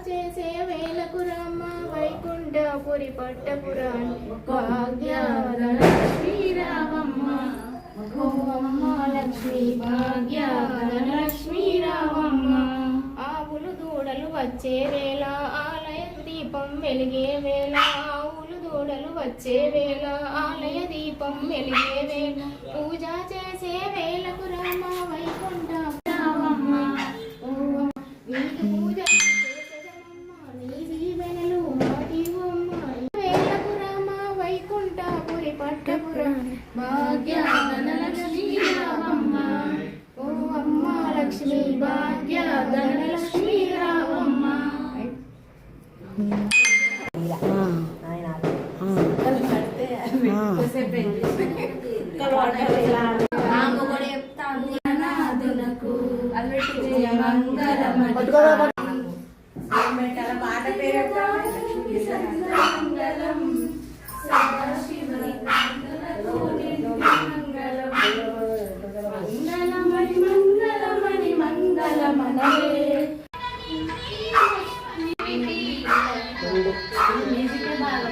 చేసే వేలకు రామ వైకుంఠపురి పట్టపురాణి భాగ్యలక్ష్మీ రావమ్మ అమ్మ లక్ష్మీ భాగ్యలక్ష్మీ రావమ్మ. ఆవులు దూడలు వచ్చే వేళ ఆలయ దీపం వెలిగే వేళ ఆవులు దూడలు వచ్చే వేళ ఆలయ దీపం వెలిగే వేళ పూజ చేసే వేళకు రామ వైకుంఠ రావమ్మ నీకు పూజ చేసేదనమ్మ నీ దీవెనలు మాకివ్వమ్మ వేళకు రామ వైకుంఠపురి పట్టపురాణి భాగ్యలక్ష్మీ రావమ్మ ఓ అమ్మ లక్ష్మీ భాగ్యలక్ష్మీ రావమ్మ. పాట పేరు మంగళమణి మంగళమణి మ్యూజిక్ బాగా